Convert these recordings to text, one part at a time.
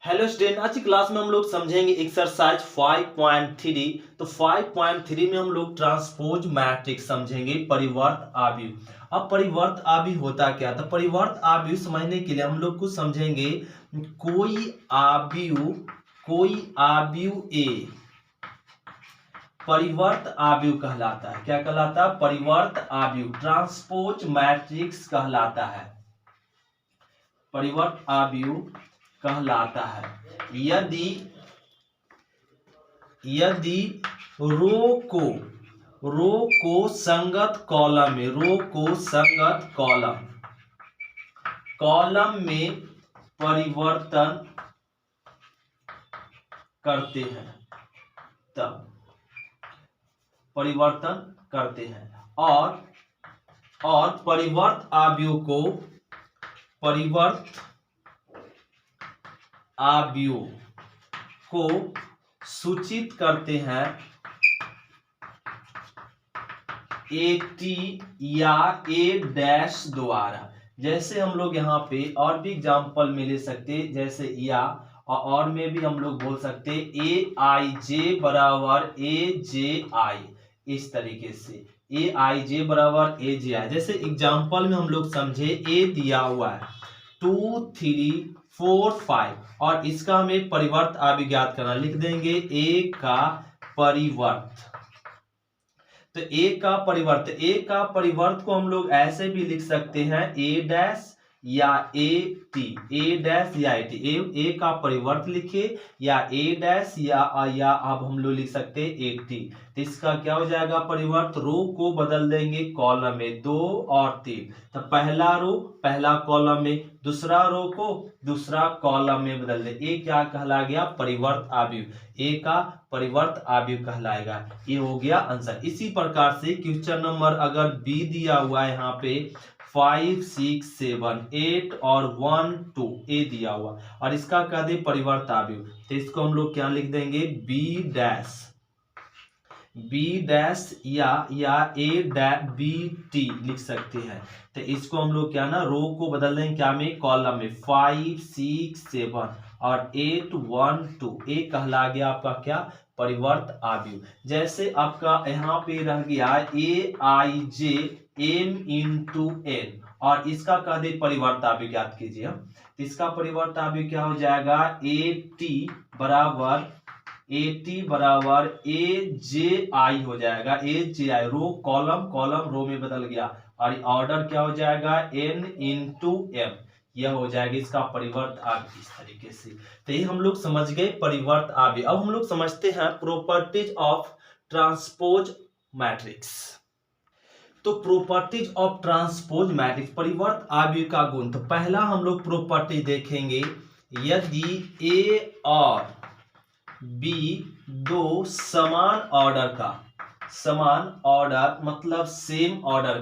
Hello student, आज की class में हम लोग समझेंगे एक्सरसाइज 5.3। तो 5.3 में हम लोग ट्रांसपोज मैट्रिक्स समझेंगे, परिवर्त आव्यूह। अब परिवर्त आव्यूह होता क्या? तो परिवर्त आव्यूह समझने के लिए हम लोग कुछ समझेंगे। कोई आव्यूह ए परिवर्त आव्यूह कहलाता है। क्या कहलाता है? परिवर्त आव्यूह, ट्रांसपोज मैट्रिक्स कहलाता है, परिवर्त आव्यूह कहलाता है। यदि यदि रो को संगत कॉलम में में परिवर्तन करते हैं, तब परिवर्तन करते हैं और परिवर्त आव्यूह को सूचित करते हैं ए या ए डैश द्वारा। जैसे हम लोग यहाँ पे और भी एग्जांपल में ले सकते, जैसे या और में भी हम लोग बोल सकते ए आई जे बराबर ए जे आई, इस तरीके से ए आई जे बराबर ए जे आई। जैसे एग्जांपल में हम लोग समझे, ए दिया हुआ है 2 3 4 5 और इसका हमें परिवर्त आव्यूह ज्ञात करना, लिख देंगे ए का परिवर्त। तो ए का परिवर्त को हम लोग ऐसे भी लिख सकते हैं, ए डैश या ए डैश या ए का परिवर्त लिखे या ए डैश या अब हम लोग लिख सकते हैं ए टी। तो इसका क्या हो जाएगा? परिवर्त। रो को बदल देंगे कॉलम में 2 और 3। तो पहला रो पहला कॉलम में, दूसरा रो को दूसरा कॉलम में बदल दे। ये क्या कहला गया? परिवर्त आव्यूह। ए का परिवर्त आव्यूह कहलाएगा। ये हो गया आंसर। इसी प्रकार से क्वेश्चन नंबर अगर बी दिया हुआ है यहाँ पे 5 6 7 8 और 1 2 ए दिया हुआ और इसका कह दे परिवर्त आव्यूह, तो इसको हम लोग क्या लिख देंगे? बी डैश या ए डैश बी टी लिख सकते हैं। तो इसको हम लोग क्या ना, रो को बदल देंगे क्या में? कॉलम में 5 6 7 और 8 1 2। ए कहला गया आपका क्या? परिवर्त आव्यूह। जैसे आपका यहाँ पे रह गया ए आई जे एम इंटू एन और इसका कह दे परिवर्त आव्यूह ज्ञात कीजिए। तो इसका परिवर्त आव्यूह क्या हो जाएगा? ए टी बराबर ए जे आई हो जाएगा। ए जे आई, रो कॉलम रो में बदल गया और ऑर्डर क्या हो जाएगा? एन इंटू एम, यह हो जाएगा इसका परिवर्त आव्यूह। इस तरीके से तो ये हम लोग समझ गए परिवर्त आव्यूह। अब हम लोग समझते हैं प्रॉपर्टीज ऑफ ट्रांसपोज मैट्रिक्स। तो प्रॉपर्टीज ऑफ ट्रांसपोज मैट्रिक्स, परिवर्त आव्यूह का गुण। तो पहला हम लोग प्रॉपर्टी देखेंगे, यदि ए और बी दो समान ऑर्डर मतलब सेम ऑर्डर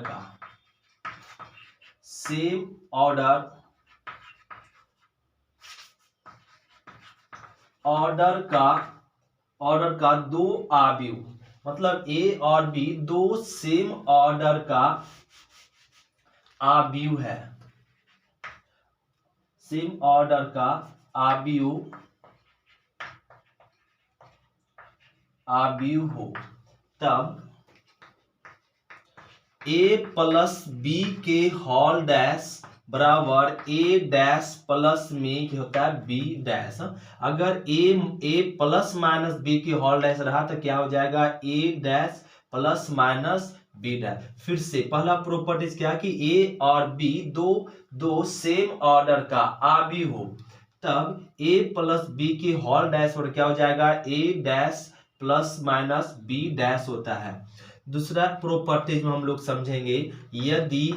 का दो आव्यूह, मतलब ए और बी दो सेम ऑर्डर का आव्यूह है, सेम ऑर्डर का आव्यूह हो, तब ए प्लस बी के होल डैश बराबर ए डैश प्लस में क्या होता है? B dash. अगर ए प्लस माइनस बी के होल डैश रहा तो क्या हो जाएगा? A dash plus minus B dash. फिर से पहला प्रॉपर्टीज क्या कि ए और बी दो सेम ऑर्डर का आव्यूह हो, तब ए प्लस बी के होल डैश और क्या हो जाएगा? A dash plus minus B dash होता है। दूसरा प्रॉपर्टीज में हम लोग समझेंगे, यदि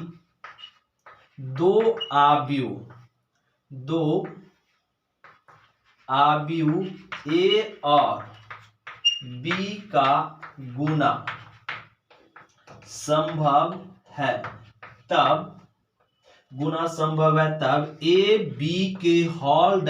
दो आव्यूह ए और बी का गुना संभव है, तब गुना संभव है तब ए बी के होल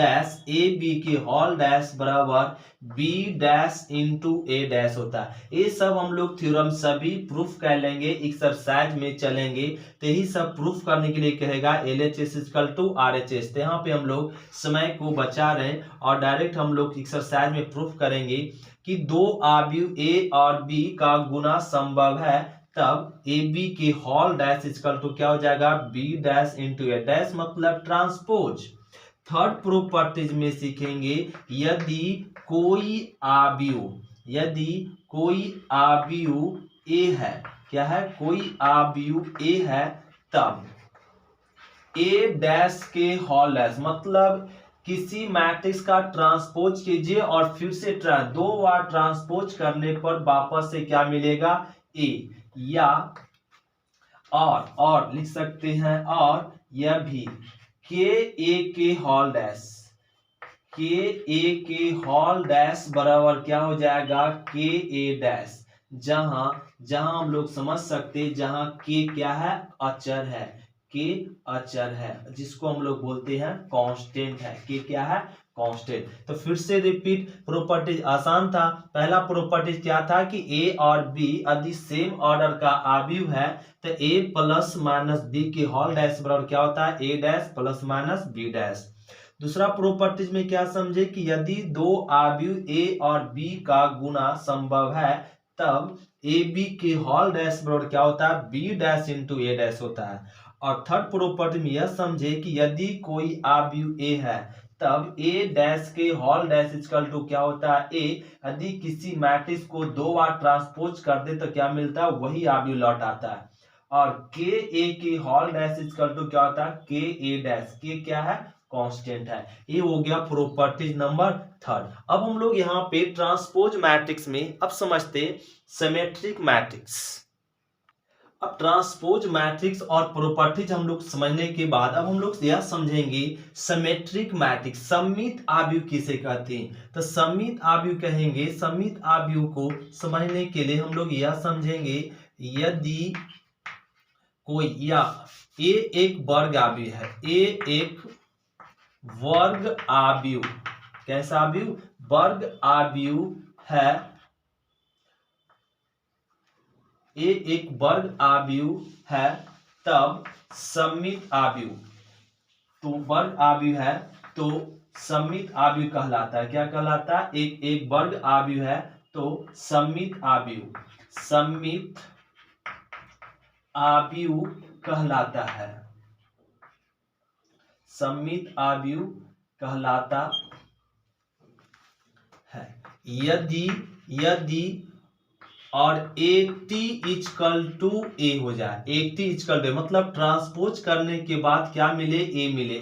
डैश बराबर बी डैश इंटू ए डैश होता है। ये सब हम लोग थ्योरम सभी प्रूफ कर लेंगे, एक्सरसाइज में चलेंगे, तो यही सब प्रूफ करने के लिए कहेगा LHS इक्वल टू RHS। तो यहाँ पे हम लोग समय को बचा रहे हैं और डायरेक्ट हम लोग एक्सरसाइज में प्रूफ करेंगे कि दो आव्यूह ए और बी का गुना संभव है, तब ए बी के होल डैश इक्वल टू क्या हो जाएगा बी डैश इंटू ए डैश, मतलब ट्रांसपोज। थर्ड प्रॉपर्टीज में सीखेंगे यदि कोई आव्यूह ए है, क्या है, कोई आव्यूह ए है, तब ए डैश के होल डैश, मतलब किसी मैट्रिक्स का ट्रांसपोज कीजिए और फिर से दो बार ट्रांसपोज करने पर वापस से क्या मिलेगा ए, या और लिख सकते हैं, और यह भी के ए के होल डैश बराबर क्या हो जाएगा के ए डैश, जहां हम लोग समझ सकते हैं जहां के क्या है, अचर है, के अचर है, जिसको हम लोग बोलते हैं कांस्टेंट है, के क्या है, कांस्टेंट। तो फिर से रिपीट, प्रॉपर्टीज आसान था। पहला प्रॉपर्टीज क्या था कि ए और बी यदि सेम ऑर्डर का आव्यूह है तो ए प्लस माइनस बी के होल डैश बराबर क्या होता है A dash plus minus B dash. दूसरा प्रॉपर्टीज में क्या समझे कि यदि दो आव्यूह ए और बी का गुना संभव है, तब ए बी के होल डैश बराबर क्या होता है बी डैश इंटू ए डैश होता है। और थर्ड प्रॉपर्टी में यह समझे कि यदि कोई आव्यूह ए है, तब ए डैश के होल डैश इक्वल टू क्या होता है ए, यदि किसी मैट्रिक्स को दो बार ट्रांसपोज कर दे तो क्या मिलता है, वही आव्यूह लौट आता है। और के ए के होल डैश इक्वल टू क्या होता है के ए डैश, के क्या है, कांस्टेंट है। ये हो गया प्रॉपर्टीज नंबर थर्ड। अब हम लोग यहाँ पे ट्रांसपोज मैट्रिक्स में अब समझते सिमेट्रिक मैट्रिक्स। अब ट्रांसपोज मैट्रिक्स और प्रॉपर्टीज हम लोग समझने के बाद अब हम लोग यह समझेंगे सिमेट्रिक मैट्रिक्स, सममित आव्यूह किसे कहते हैं। तो सममित आव्यूह कहेंगे, सममित आव्यूह को समझने के लिए हम लोग यह समझेंगे यदि कोई, या ए एक वर्ग आव्यूह है, ए एक वर्ग आव्यूह, कैसा आव्यूह, वर्ग आव्यूह है, ए एक वर्ग आव्यूह है, तब सममित आव्यूह, तो वर्ग आव्यूह है तो सममित आव्यूह कहलाता है। क्या कहलाता है, एक वर्ग आव्यूह है तो सममित आव्यूह कहलाता है, सममित आव्यूह कहलाता है। यदि और ए टी इक्वल टू ए हो जाए, ए टी इक्वल टू, मतलब ट्रांसपोज करने के बाद क्या मिले, ए मिले,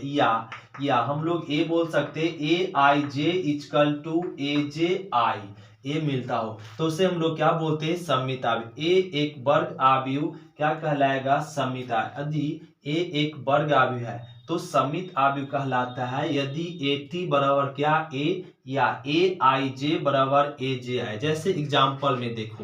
या हम लोग ए बोल सकते ए आई जे इक्वल टू ए जे आई, ए मिलता हो तो उसे हम लोग क्या बोलते हैं, सममित आव्यूह। ए एक वर्ग आव्यूह क्या कहलाएगा, सममित आव्यूह। यदि ए एक वर्ग आव्यूह है तो सममित आव्यूह कहलाता है यदि ए टी बराबर क्या ए, या ए आई जे बराबर ए जे आई। जैसे एग्जाम्पल में देखो,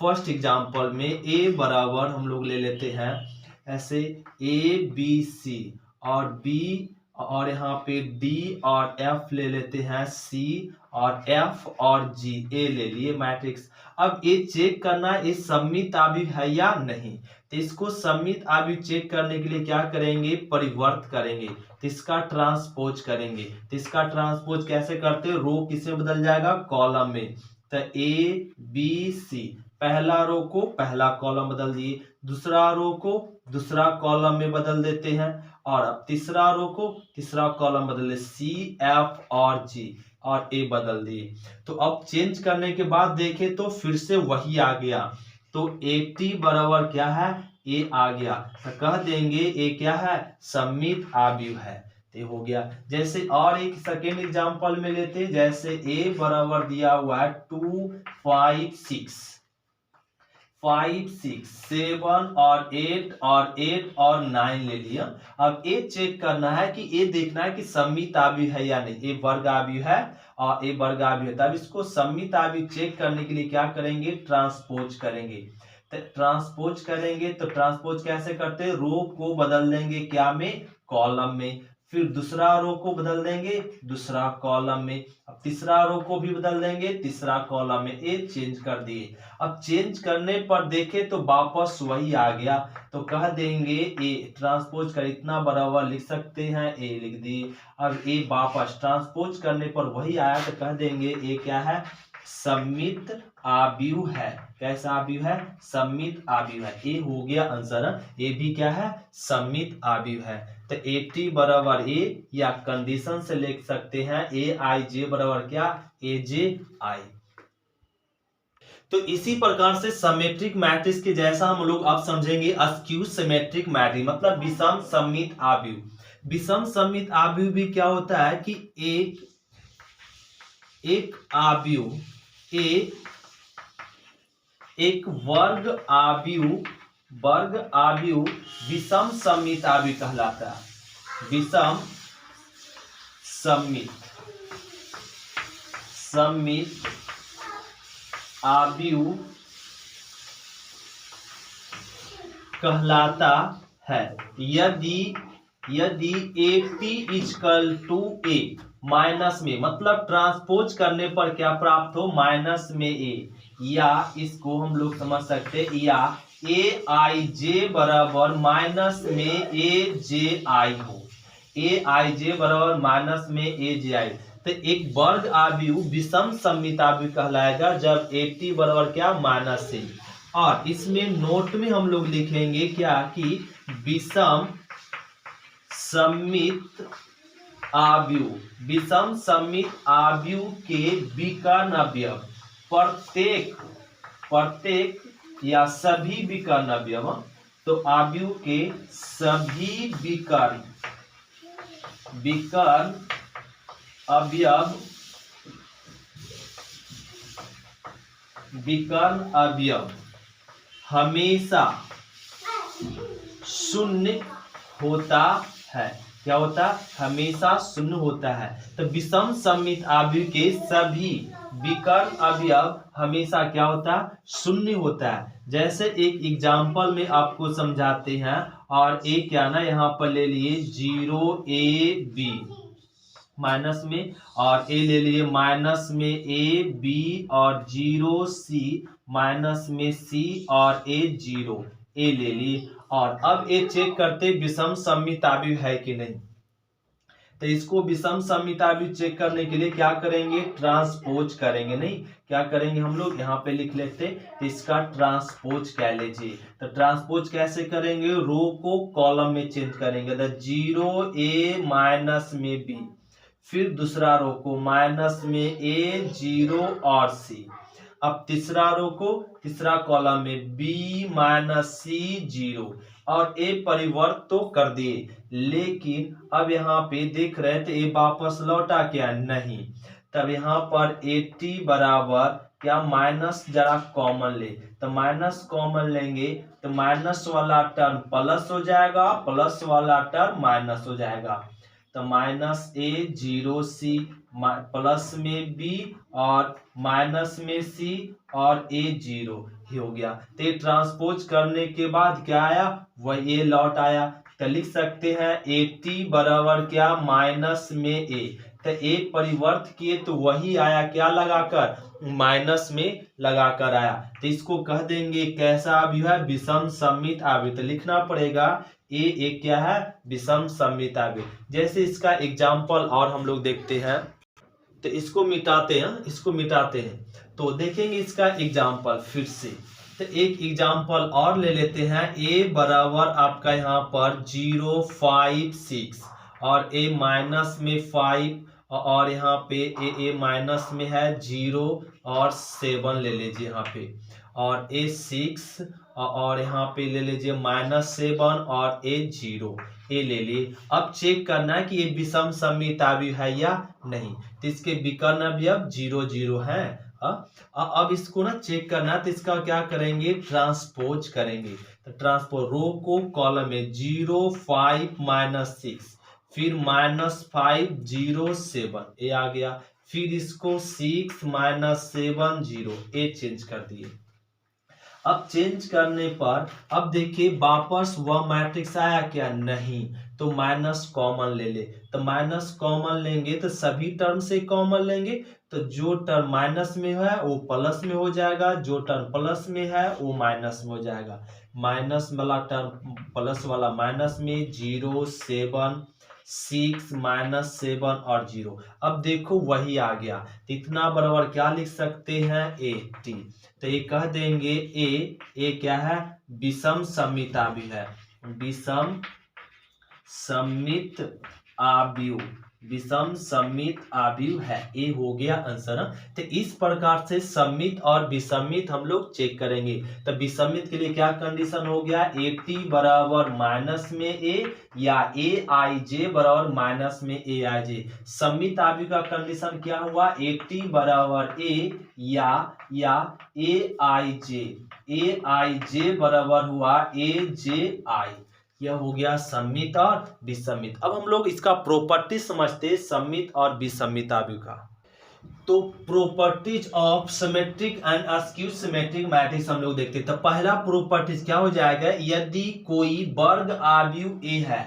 फर्स्ट एग्जाम्पल में ए बराबर हम लोग ले लेते हैं ऐसे ए बी सी और बी, और यहाँ पे डी और एफ ले लेते हैं, सी और एफ और जी, ए ले लिए मैट्रिक्स। अब ये चेक करना ये सममित आव्यूह है या नहीं, तो इसको सममित आव्यूह चेक करने के लिए क्या करेंगे, परिवर्त करेंगे, तो इसका ट्रांसपोज करेंगे। तो इसका ट्रांसपोज कैसे करते हैं, रो किसमें बदल जाएगा, कॉलम में। तो ए बी सी, पहला रो को पहला कॉलम बदल दिए, दूसरा रो को दूसरा कॉलम में बदल देते हैं, और अब तीसरा रो को तीसरा कॉलम बदल दे, सी एफ और जी, और ए बदल दिए। तो अब चेंज करने के बाद देखें तो फिर से वही आ गया, तो 80 बराबर क्या है, ए आ गया, तो कह देंगे ए क्या है, सममित आव्यूह है। तो हो गया। जैसे और एक सेकेंड एग्जांपल में लेते हैं, जैसे ए बराबर दिया हुआ है 2 5 6 5 6 7 और 8 और 9 ले लिया। अब ए चेक करना है कि ए देखना है कि सममित आव्यूह है या नहीं, ए वर्ग आव्यूह है और ए वर्ग आव्यूह है, तब इसको सममित आव्यूह चेक करने के लिए क्या करेंगे, ट्रांसपोज करेंगे। तो ट्रांसपोज करेंगे तो ट्रांसपोज कैसे करते हैं, रो को बदल देंगे क्या में, कॉलम में, फिर दूसरा रो को बदल देंगे दूसरा कॉलम में, अब तीसरा रो को भी बदल देंगे तीसरा कॉलम में, ये चेंज कर दिए। अब चेंज करने पर देखें तो वापस वही आ गया, तो कह देंगे ए ट्रांसपोज कर इतना बराबर लिख सकते हैं, ए लिख दिए। अब ए वापस ट्रांसपोज करने पर वही आया तो कह देंगे ए क्या है, सममित आव्यूह है। कैसा आव्यूह है, सममित आव्यूह है। ए हो गया आंसर, ए भी क्या है, सममित आव्यूह है। तो ए बराबर ए, या कंडीशन से लिख सकते हैं ए आई जे बराबर क्या, ए जे आई। तो इसी प्रकार से सिमेट्रिक मैट्रिक्स के जैसा हम लोग अब समझेंगे अस्क्यू सिमेट्रिक मैट्रिक्स, मतलब विषम सममित आव्यूह। विषम सममित आव्यूह भी क्या होता है कि एक आव्यूह एक वर्ग आव्यूह विषम सममित आव्यूह कहलाता है। विषम सममित आव्यूह कहलाता है यदि AT equal to A minus में, मतलब ट्रांसपोज करने पर क्या प्राप्त हो, माइनस में A, या इसको हम लोग समझ सकते हैं या AIJ बराबर माइनस में AJI हो, AIJ बराबर माइनस में AJI। तो एक वर्ग आव्यूह विषम सममित आव्यूह कहलाएगा जब AT बराबर क्या, माइनस से। और इसमें नोट में हम लोग लिखेंगे क्या कि विषम सममित आव्यूह के विकर्ण अवयव प्रत्येक या सभी विकर्ण अवयव, तो आव्यूह के सभी विकर्ण अवयव हमेशा शून्य होता है। क्या होता है, हमेशा शून्य होता है। तो विषम सममित आव्यूह के सभी विकर्ण अवयव हमेशा क्या होता है, शून्य होता है। जैसे एक एग्जांपल में आपको समझाते हैं, और ए क्या ना यहाँ पर ले लिए 0AB माइनस में, और ए ले लिए माइनस में AB, और 0C माइनस में C, और A 0 ए ले लिए। और अब ये चेक करते विषम सममित आव्यूह है कि नहीं। तो इसको विषम सममित आव्यूह चेक करने के लिए क्या करेंगे, ट्रांसपोज करेंगे। नहीं, क्या करेंगे हम लोग यहाँ पे लिख लेते, तो इसका ट्रांसपोज कह लीजिए। तो ट्रांसपोज कैसे करेंगे, रो को कॉलम में चेंज करेंगे। तो 0A माइनस में B, फिर दूसरा रो को माइनस में A 0 और C, अब तीसरा रो को तीसरा कॉलम में B माइनस C 0, और ए परिवर्त तो कर दिए, लेकिन अब यहाँ पे देख रहे थे ए वापस लौटा क्या, नहीं। तब यहाँ पर AT बराबर क्या, माइनस जरा कॉमन ले, तो माइनस कॉमन लेंगे तो माइनस वाला टर्म प्लस हो जाएगा, प्लस वाला टर्म माइनस हो जाएगा। तो माइनस A 0C प्लस में B और माइनस में C और A 0 ही हो गया। तो ट्रांसपोज करने के बाद क्या आया, वह A लौट आया। तो लिख सकते हैं AT बराबर क्या, माइनस में A। तो A परिवर्त किए तो वही आया, क्या लगाकर, माइनस में लगाकर आया। तो इसको कह देंगे कैसा आव्यूह है, विषम सममित आव्यूह। तो लिखना पड़ेगा ए एक क्या है, विषम सममित आव्यूह। जैसे इसका एग्जाम्पल और हम लोग देखते हैं, तो इसको मिटाते हैं, तो देखेंगे इसका एग्जाम्पल फिर से। तो एक एग्जाम्पल और ले लेते हैं, ए बराबर आपका यहाँ पर 0 5 6, और ए माइनस में 5, और यहाँ पे ए माइनस में है 0 और 7 ले लीजिए यहाँ पे, और ए 6, और यहाँ पे ले लीजिए -7 और ए 0 ए ले लिए। अब चेक करना है कि ये विषम सममित आव्यूह है या नहीं। तो इसके विकर्ण अवयव 0 0 है। अब इसको ना चेक करना है, तो इसका क्या करेंगे, ट्रांसपोज करेंगे। तो ट्रांसपोज, रो को कॉलम में 0 5 -6, फिर -5 0 7 ए आ गया, फिर इसको 6 -7 0 ए चेंज कर दिए। अब चेंज करने पर अब देखिए वापस वह मैट्रिक्स आया क्या, नहीं, तो माइनस कॉमन ले ले। तो माइनस कॉमन लेंगे तो सभी टर्म से कॉमन लेंगे, तो जो टर्म माइनस में है वो प्लस में हो जाएगा, जो टर्म प्लस में है वो माइनस में हो जाएगा। माइनस वाला टर्म प्लस वाला माइनस में, 0 7 6 -7 और 0। अब देखो वही आ गया, तो इतना बराबर क्या लिख सकते हैं, 80। तो ये कह देंगे ए क्या है, विषम सममिताभिव है, विषम सममित आव्यूह, विषम सममित आव्यूह है। ए हो गया आंसर। तो इस प्रकार से सममित और विषमित हम लोग चेक करेंगे। तो विषमित के लिए क्या कंडीशन हो गया, 80 बराबर माइनस में ए या ए आई जे बराबर माइनस में ए आई जे। सममित आव्यूह का कंडीशन क्या हुआ, 80 बराबर ए या ए आई जे बराबर हुआ ए जे आई। यह हो गया सममित और विषमित। अब हम लोग इसका प्रॉपर्टी समझते सममित और विषमित आव्यूह का। तो properties of symmetric and askew symmetric matrix हम लोग देखते हैं। तो पहला प्रॉपर्टीज क्या हो जाएगा, यदि कोई वर्ग आव्यूह ए है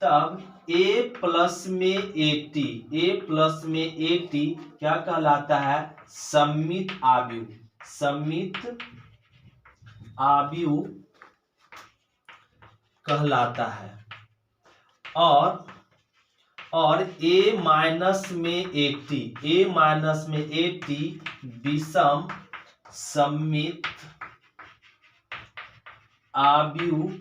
तब a प्लस में 80, a प्लस में 80 क्या कहलाता है, सममित आव्यूह, सममित आव्यूह कहलाता है। और a माइनस में 80, a माइनस में 80 विषम सममित आव्यूह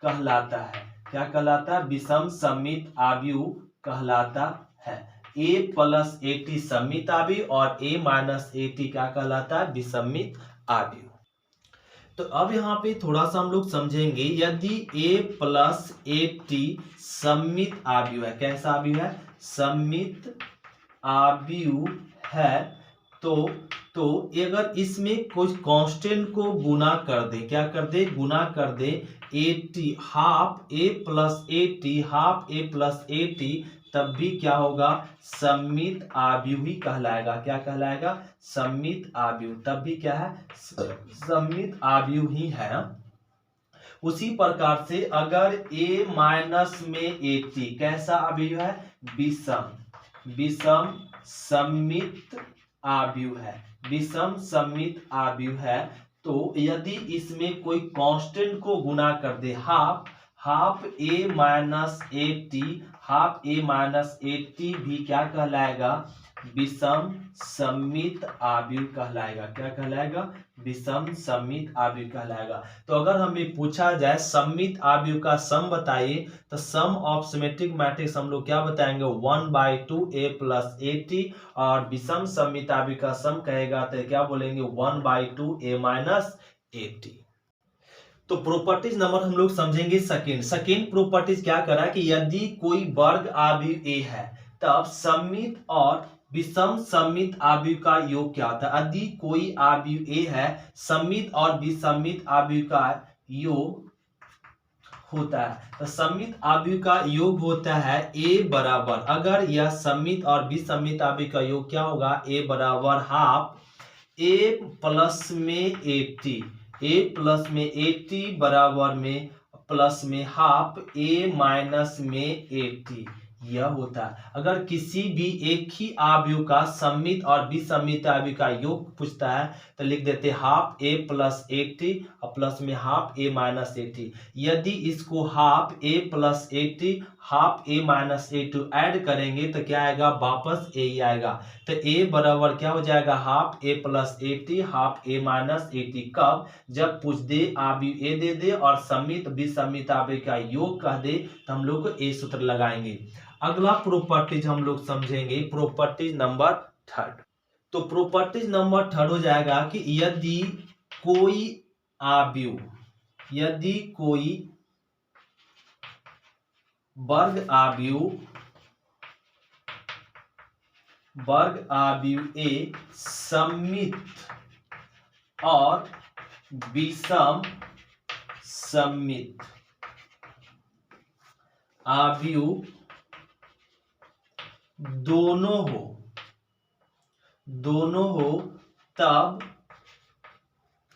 कहलाता है। क्या कहलाता है, विषम सममित आव्यूह कहलाता है। a प्लस 80 सममित आव्यूह और a माइनस 80 क्या कहलाता है, विषमित आव्यूह। तो अब यहाँ पे थोड़ा सा हम लोग समझेंगे, यदि a प्लस 80 सममित आव्यूह है, कैसा आव्यूह है, सममित आव्यूह है, तो अगर इसमें कुछ कांस्टेंट को गुना कर दे, क्या कर दे, गुना कर दे 80, half a plus 80, half a plus 80, तब भी क्या होगा, सममित आव्यूह ही कहलाएगा। क्या कहलाएगा, सममित आव्यूह, तब भी क्या है, सममित आव्यूह ही है। उसी प्रकार से अगर a माइनस में 80 कैसा आव्यूह है, विषम सममित आव्यूह है, विषम सममित आव्यूह है। तो यदि इसमें कोई कांस्टेंट को गुना कर दे, half a minus 80, half a minus 80 भी क्या कहलाएगा, विषम सममित आव्यूह कहलाएगा। क्या कहलाएगा, विषम सममित आव्यूह कहलाएगा। तो अगर हमें पूछा जाए सममित आव्यूह का सम बताइए, तो सम ऑफ सिमेट्रिक मैट्रिक्स हम लोग क्या बताएंगे, 1/2 a प्लस 80, और विषम सममित आव्यूह का सम कहेगा तो क्या बोलेंगे, 1/2 a माइनस 80। तो प्रॉपर्टीज नंबर हम लोग समझेंगे सेकेंड प्रॉपर्टीज क्या करा कि यदि कोई वर्ग आव्यूह a है तब सममित और विषम सममित आव्यूह का योग क्या होता है। यदि कोई आव्यूह a है, सममित और विषमित आव्यूह का योग होता है, तो सममित आव्यूह का योग होता है a बराबर, अगर यह सममित और विषमित आव्यूह का योग क्या होगा, a बराबर हाफ a प्लस में 80, a प्लस में 80 बराबर में प्लस में हाफ a माइनस में 80, यह होता है। अगर किसी भी एक ही आव्यूह का सममित और विषमित आव्यूह का योग पूछता है तो लिख देते हाफ a प्लस 80 और प्लस में हाफ a माइनस 80। यदि इसको half a plus 80 half a minus 80 add करेंगे तो क्या आएगा, वापस a ही आएगा। तो a बराबर क्या हो जाएगा, half a plus 80 half a minus 80। कब, जब पूछ दे आव्यूह a दे दे और सममित विषमित आव्यूह का योग कह दे तो हम लोग को a सूत्र लगाएंगे। अगला प्रॉपर्टीज हम लोग समझेंगे, प्रॉपर्टीज नंबर थर्ड। तो प्रॉपर्टीज नंबर थर्ड हो जाएगा कि यदि कोई आव्यूह, यदि कोई वर्ग आव्यूह a सममित और विषम सममित आव्यूह दोनों हो तब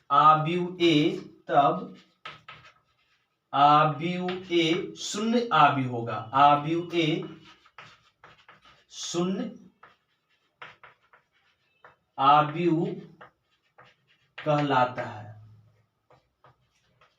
आव्यूह ए तब आव्यूह ए शून्य आव्यूह होगा। आव्यूह ए शून्य आव्यूह कहलाता है।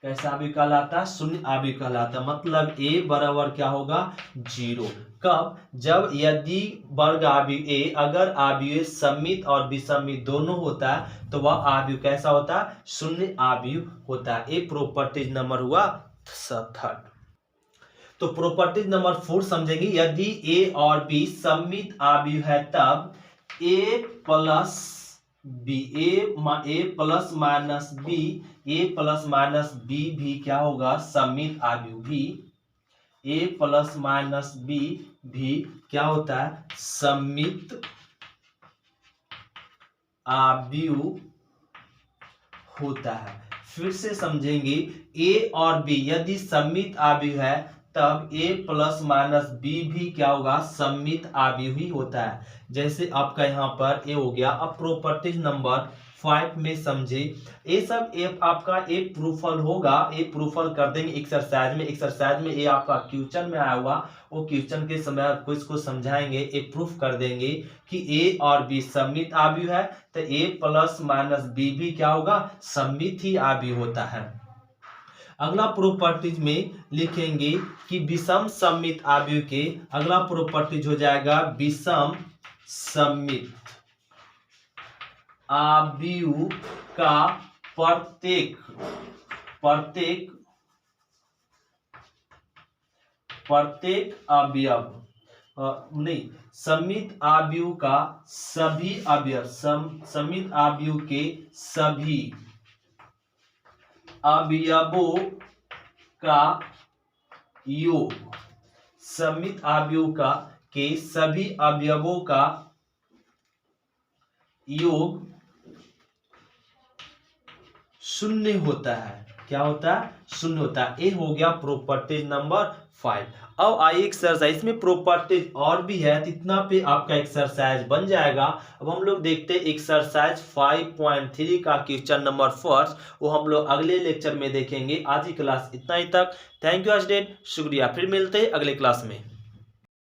कैसा आव्यूह कहलाता है? शून्य आव्यूह कहलाता है। मतलब ए बराबर क्या होगा? 0। कब? जब यदि वर्ग आव्यूह ए अगर आव्यूह ए सममित और विषमित दोनों होता है तो वह आव्यूह कैसा होता है? शून्य आव्यूह होता है। ए प्रॉपर्टीज नंबर हुआ 3rd। तो प्रॉपर्टीज नंबर 4 समझेंगे। यदि ए और बी सममित आव्यूह है तब ए प्लस माइनस बी भी क्या होगा? सममित आव्यूह भी। ए प्लस माइनस बी भी क्या होता है? सममित आव्यूह होता है। फिर से समझेंगे। ए और बी यदि सममित आव्यूह है तब ए प्लस माइनस बी भी क्या होगा? सममित आव्यूह ही होता है। जैसे आपका यहाँ पर ए हो गया। अब प्रॉपर्टीज नंबर 5 में समझे। ये सब आपका ए प्रूफल होगा। ए प्रूफल कर देंगे एक्सरसाइज में। एक्सरसाइज में ये आपका क्वेश्चन में आया हुआ, वो क्वेश्चन के समय आपको इसको समझाएंगे। ए प्रूफ कर देंगे कि ए और बी सममित आव्यूह है तो ए प्लस माइनस बी भी क्या होगा? सममित ही आव्यूह होता है। अगला प्रॉपर्टीज में लिखेंगे कि विषम सममित आव्यूह के अगला प्रॉपर्टीज हो जाएगा विषम सममित आव्यूह का प्रत्येक अवयव नहीं, सममित आव्यूह का सभी अवयव, सममित आव्यूह के सभी अवयवों का योग, सममित आव्यूह का के सभी अवयवों का योग शून्य होता है। क्या होता है? शून्य होता है। ये हो गया प्रॉपर्टीज नंबर 5। अब आइए एक्सरसाइज में प्रॉपर्टीज और भी है, इतना पे आपका एक्सरसाइज बन जाएगा। अब हम लोग देखते हैं एक्सरसाइज 5.3 का क्वेश्चन नंबर 1, वो हम लोग अगले लेक्चर में देखेंगे। आज की क्लास इतना ही तक। थैंक यू स्टूडेंट, शुक्रिया। फिर मिलते हैं अगले क्लास में।